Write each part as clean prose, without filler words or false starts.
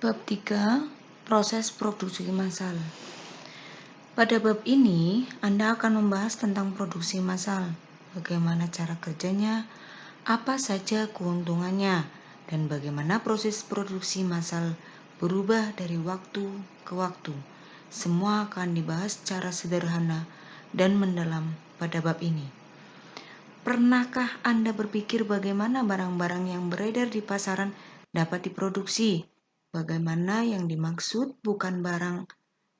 Bab 3, proses produksi massal. Pada bab ini, Anda akan membahas tentang produksi massal, bagaimana cara kerjanya, apa saja keuntungannya, dan bagaimana proses produksi massal berubah dari waktu ke waktu. Semua akan dibahas secara sederhana dan mendalam pada bab ini. Pernahkah Anda berpikir bagaimana barang-barang yang beredar di pasaran dapat diproduksi? Bagaimana yang dimaksud bukan barang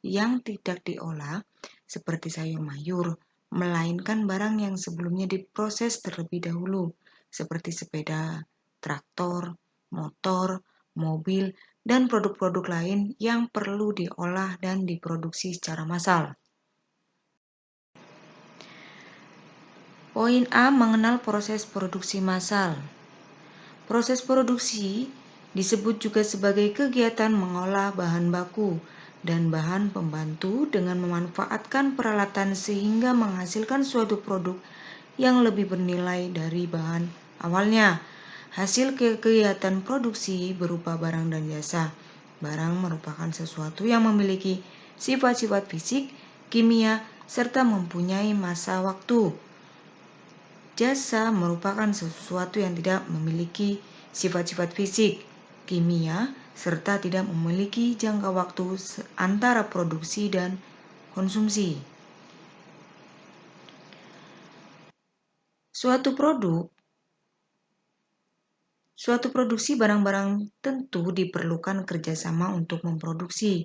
yang tidak diolah, seperti sayur mayur, melainkan barang yang sebelumnya diproses terlebih dahulu, seperti sepeda, traktor, motor, mobil, dan produk-produk lain yang perlu diolah dan diproduksi secara massal. Poin A, mengenal proses produksi massal. Proses produksi disebut juga sebagai kegiatan mengolah bahan baku dan bahan pembantu dengan memanfaatkan peralatan sehingga menghasilkan suatu produk yang lebih bernilai dari bahan awalnya. Hasil kegiatan produksi berupa barang dan jasa. Barang merupakan sesuatu yang memiliki sifat-sifat fisik, kimia, serta mempunyai masa waktu. Jasa merupakan sesuatu yang tidak memiliki sifat-sifat fisik, kimia, serta tidak memiliki jangka waktu antara produksi dan konsumsi. Suatu produksi barang-barang tentu diperlukan kerjasama untuk memproduksi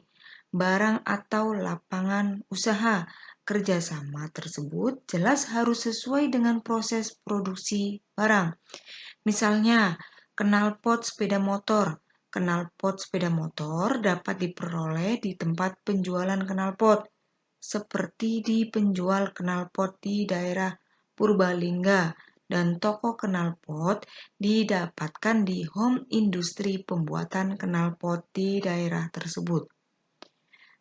barang atau lapangan usaha. Kerjasama tersebut jelas harus sesuai dengan proses produksi barang. Misalnya, knalpot sepeda motor. Knalpot sepeda motor dapat diperoleh di tempat penjualan knalpot, seperti di penjual knalpot di daerah Purbalingga, dan toko knalpot didapatkan di home industri pembuatan knalpot di daerah tersebut.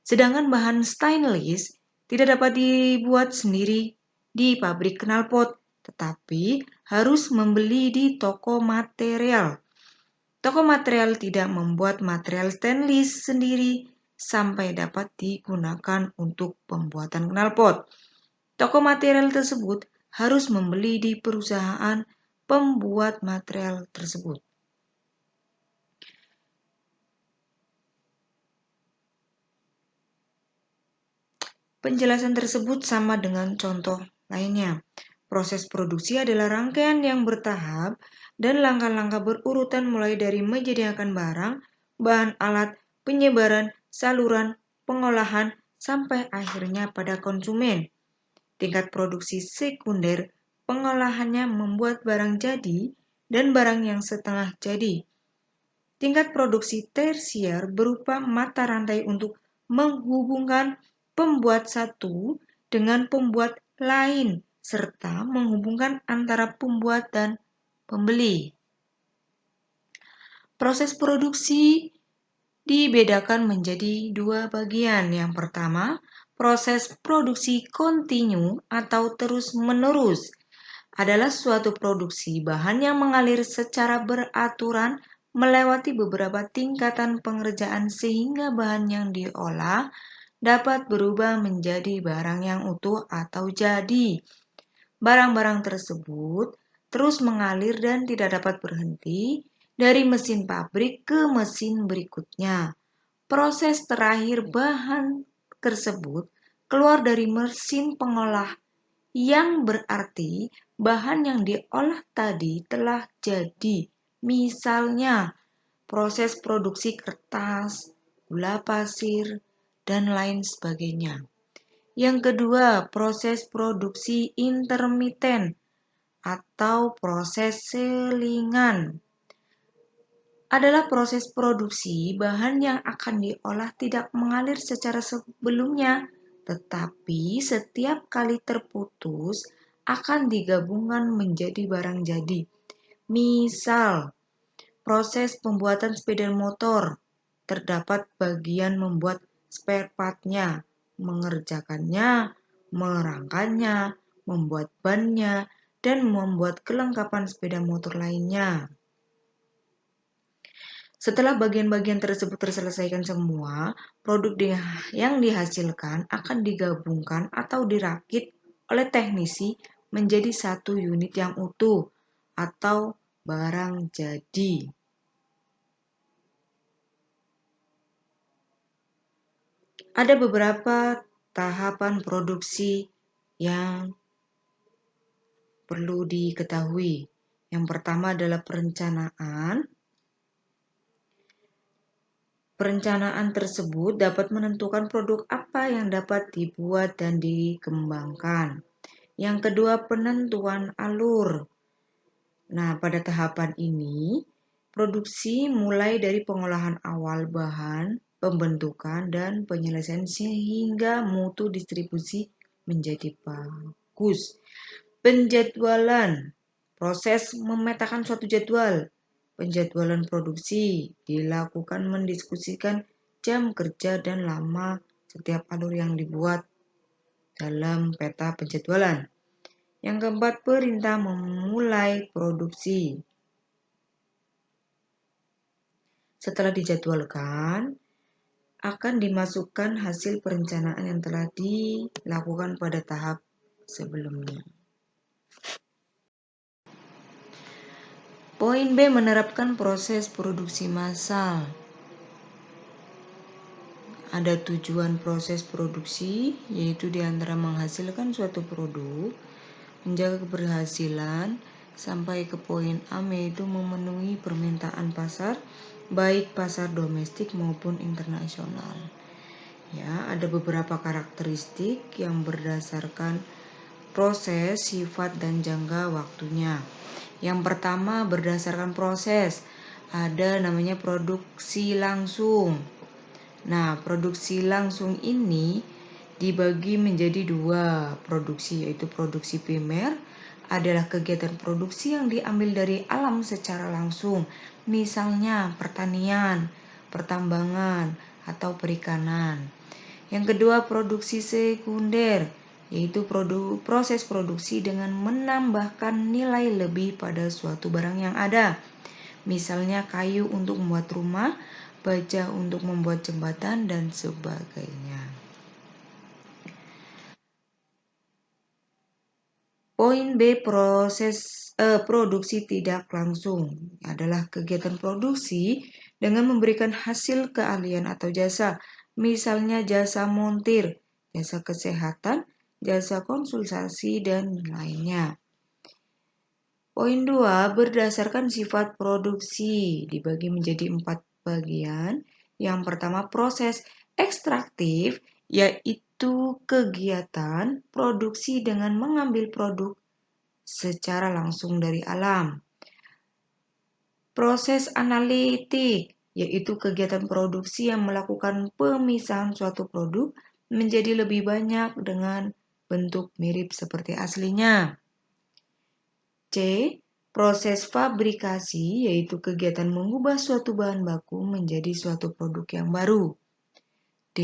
Sedangkan bahan stainless tidak dapat dibuat sendiri di pabrik knalpot, tetapi harus membeli di toko material. Toko material tidak membuat material stainless sendiri sampai dapat digunakan untuk pembuatan knalpot. Toko material tersebut harus membeli di perusahaan pembuat material tersebut. Penjelasan tersebut sama dengan contoh lainnya. Proses produksi adalah rangkaian yang bertahap dan langkah-langkah berurutan mulai dari menyediakan barang, bahan alat, penyebaran, saluran, pengolahan, sampai akhirnya pada konsumen. Tingkat produksi sekunder, pengolahannya membuat barang jadi dan barang yang setengah jadi. Tingkat produksi tersier berupa mata rantai untuk menghubungkan pembuat satu dengan pembuat lain, serta menghubungkan antara pembuat dan pembeli. Proses produksi dibedakan menjadi dua bagian. Yang pertama, proses produksi kontinu atau terus-menerus adalah suatu produksi bahan yang mengalir secara beraturan melewati beberapa tingkatan pengerjaan sehingga bahan yang diolah dapat berubah menjadi barang yang utuh atau jadi. Barang-barang tersebut terus mengalir dan tidak dapat berhenti dari mesin pabrik ke mesin berikutnya. Proses terakhir bahan tersebut keluar dari mesin pengolah, yang berarti bahan yang diolah tadi telah jadi. Misalnya, proses produksi kertas, gula pasir, dan lain sebagainya. Yang kedua, proses produksi intermiten atau proses selingan adalah proses produksi bahan yang akan diolah tidak mengalir secara sebelumnya, tetapi setiap kali terputus akan digabungkan menjadi barang jadi. Misal, proses pembuatan sepeda motor, terdapat bagian membuat spare part-nya, mengerjakannya, merangkanya, membuat bannya, dan membuat kelengkapan sepeda motor lainnya. Setelah bagian-bagian tersebut terselesaikan semua, produk yang dihasilkan akan digabungkan atau dirakit oleh teknisi menjadi satu unit yang utuh atau barang jadi. Ada beberapa tahapan produksi yang perlu diketahui. Yang pertama adalah perencanaan. Perencanaan tersebut dapat menentukan produk apa yang dapat dibuat dan dikembangkan. Yang kedua, penentuan alur. Nah, pada tahapan ini, produksi mulai dari pengolahan awal bahan, pembentukan, dan penyelesaian sehingga mutu distribusi menjadi bagus. Penjadwalan, proses memetakan suatu jadwal. Penjadwalan produksi dilakukan mendiskusikan jam kerja dan lama setiap alur yang dibuat dalam peta penjadwalan. Yang keempat, perintah memulai produksi. Setelah dijadwalkan, akan dimasukkan hasil perencanaan yang telah dilakukan pada tahap sebelumnya. Poin B, menerapkan proses produksi massal. Ada tujuan proses produksi, yaitu diantara menghasilkan suatu produk, menjaga keberhasilan, sampai ke poin A, yaitu memenuhi permintaan pasar, baik pasar domestik maupun internasional. Ya, ada beberapa karakteristik yang berdasarkan proses, sifat, dan jangka waktunya. Yang pertama, berdasarkan proses, ada namanya produksi langsung. Nah, produksi langsung ini dibagi menjadi dua produksi, yaitu produksi primer adalah kegiatan produksi yang diambil dari alam secara langsung, misalnya pertanian, pertambangan, atau perikanan. Yang kedua, produksi sekunder, yaitu proses produksi dengan menambahkan nilai lebih pada suatu barang yang ada. Misalnya kayu untuk membuat rumah, baja untuk membuat jembatan, dan sebagainya. Poin B, produksi tidak langsung adalah kegiatan produksi dengan memberikan hasil keahlian atau jasa, misalnya jasa montir, jasa kesehatan, jasa konsultasi, dan lainnya. Poin 2, berdasarkan sifat produksi dibagi menjadi 4 bagian. Yang pertama, proses ekstraktif, yaitu kegiatan produksi dengan mengambil produk secara langsung dari alam. Proses analitik, yaitu kegiatan produksi yang melakukan pemisahan suatu produk menjadi lebih banyak dengan bentuk mirip seperti aslinya. C. Proses fabrikasi, yaitu kegiatan mengubah suatu bahan baku menjadi suatu produk yang baru. D.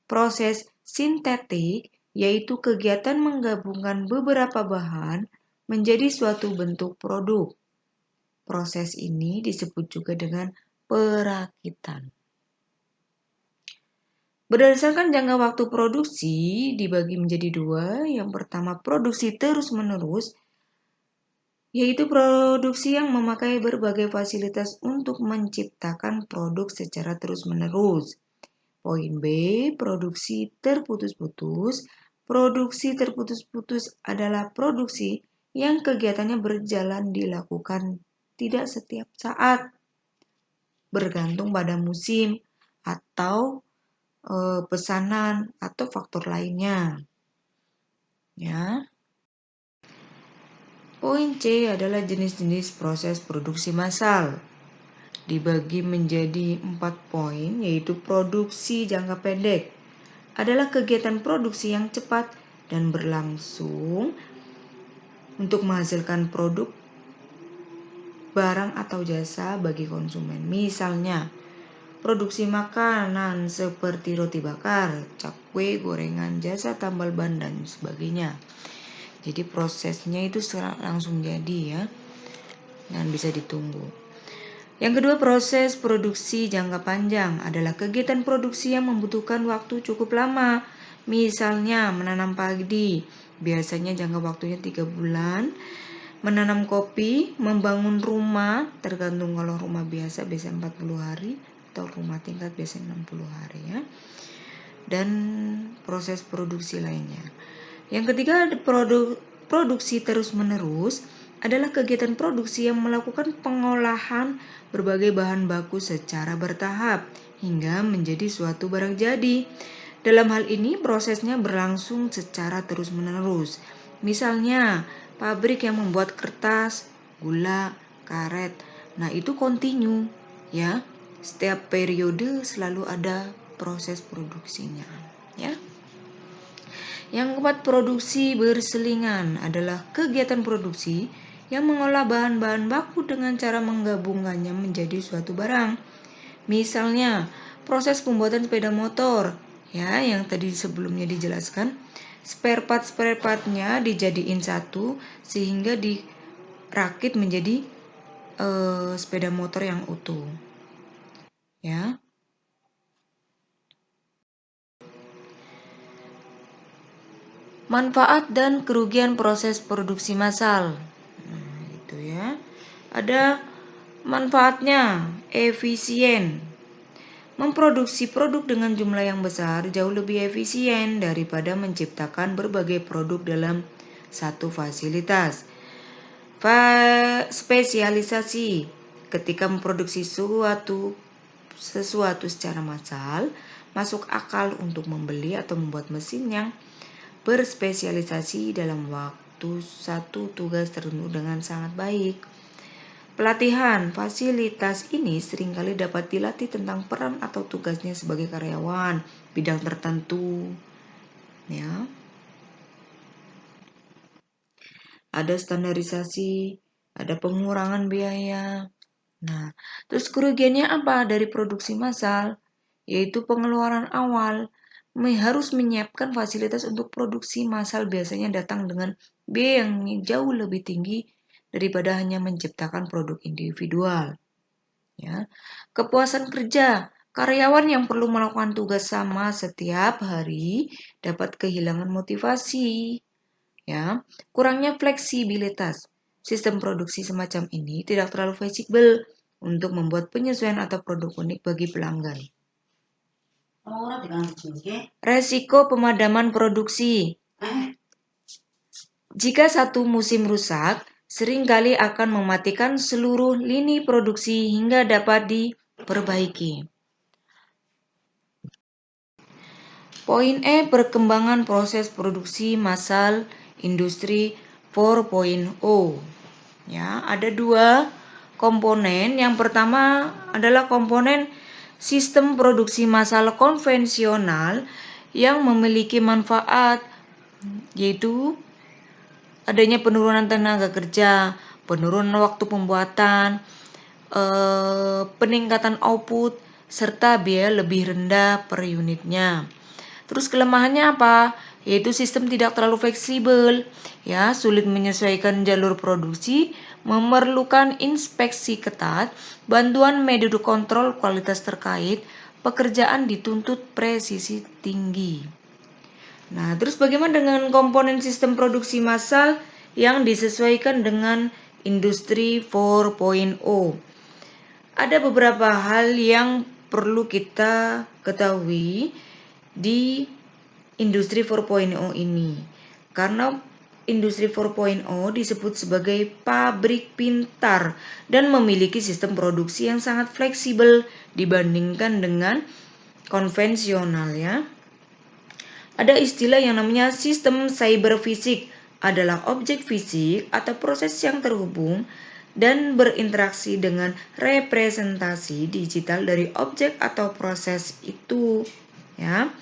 Proses sintetik, yaitu kegiatan menggabungkan beberapa bahan menjadi suatu bentuk produk. Proses ini disebut juga dengan perakitan. Berdasarkan jangka waktu produksi dibagi menjadi dua. Yang pertama, produksi terus-menerus, yaitu produksi yang memakai berbagai fasilitas untuk menciptakan produk secara terus-menerus. Poin B, produksi terputus-putus. Produksi terputus-putus adalah produksi yang kegiatannya berjalan dilakukan tidak setiap saat, bergantung pada musim atau pesanan atau faktor lainnya. Ya. Poin C adalah jenis-jenis proses produksi massal. Dibagi menjadi 4 poin, yaitu produksi jangka pendek. Adalah kegiatan produksi yang cepat dan berlangsung untuk menghasilkan produk, barang atau jasa bagi konsumen. Misalnya, produksi makanan seperti roti bakar, cakwe, gorengan, jasa tambal ban, dan sebagainya. Jadi prosesnya itu langsung jadi ya, dan bisa ditunggu. Yang kedua, proses produksi jangka panjang adalah kegiatan produksi yang membutuhkan waktu cukup lama. Misalnya menanam padi, biasanya jangka waktunya 3 bulan. Menanam kopi, membangun rumah, tergantung kalau rumah biasa biasanya 40 hari atau rumah tingkat biasanya 60 hari ya. Dan proses produksi lainnya. Yang ketiga, produksi terus-menerus adalah kegiatan produksi yang melakukan pengolahan berbagai bahan baku secara bertahap hingga menjadi suatu barang jadi. Dalam hal ini prosesnya berlangsung secara terus-menerus. Misalnya, pabrik yang membuat kertas, gula, karet. Nah, itu kontinu ya. Setiap periode selalu ada proses produksinya, ya. Yang keempat, produksi berselingan adalah kegiatan produksi yang mengolah bahan-bahan baku dengan cara menggabungkannya menjadi suatu barang. Misalnya, proses pembuatan sepeda motor, ya, yang tadi sebelumnya dijelaskan, spare partnya dijadiin satu sehingga dirakit menjadi sepeda motor yang utuh, ya. Manfaat dan kerugian proses produksi massal. Nah, itu ya. Ada manfaatnya, efisien. Memproduksi produk dengan jumlah yang besar jauh lebih efisien daripada menciptakan berbagai produk dalam satu fasilitas. Spesialisasi. Ketika memproduksi sesuatu secara massal, masuk akal untuk membeli atau membuat mesin yang berspesialisasi dalam waktu satu tugas tertentu dengan sangat baik. Pelatihan, fasilitas ini seringkali dapat dilatih tentang peran atau tugasnya sebagai karyawan bidang tertentu. Ya. Ada standarisasi, ada pengurangan biaya. Nah, terus kerugiannya apa dari produksi massal? Yaitu pengeluaran awal. Harus menyiapkan fasilitas untuk produksi massal biasanya datang dengan biaya yang jauh lebih tinggi daripada hanya menciptakan produk individual. Ya. Kepuasan kerja, karyawan yang perlu melakukan tugas sama setiap hari dapat kehilangan motivasi. Ya. Kurangnya fleksibilitas. Sistem produksi semacam ini tidak terlalu fleksibel untuk membuat penyesuaian atau produk unik bagi pelanggan. Resiko pemadaman produksi. Jika satu musim rusak, seringkali akan mematikan seluruh lini produksi hingga dapat diperbaiki. Poin E, perkembangan proses produksi massal industri 4.0. Ya, ada dua komponen. Yang pertama adalah komponen sistem produksi massal konvensional yang memiliki manfaat, yaitu adanya penurunan tenaga kerja, penurunan waktu pembuatan, peningkatan output, serta biaya lebih rendah per unitnya. Terus kelemahannya apa? Yaitu sistem tidak terlalu fleksibel, ya, sulit menyesuaikan jalur produksi, memerlukan inspeksi ketat, bantuan metode kontrol kualitas terkait, pekerjaan dituntut presisi tinggi. Nah, terus bagaimana dengan komponen sistem produksi massal yang disesuaikan dengan industri 4.0? Ada beberapa hal yang perlu kita ketahui di industri 4.0 ini. Karena industri 4.0 disebut sebagai pabrik pintar dan memiliki sistem produksi yang sangat fleksibel dibandingkan dengan konvensional, ya. Ada istilah yang namanya sistem cyber fisik, adalah objek fisik atau proses yang terhubung dan berinteraksi dengan representasi digital dari objek atau proses itu, ya.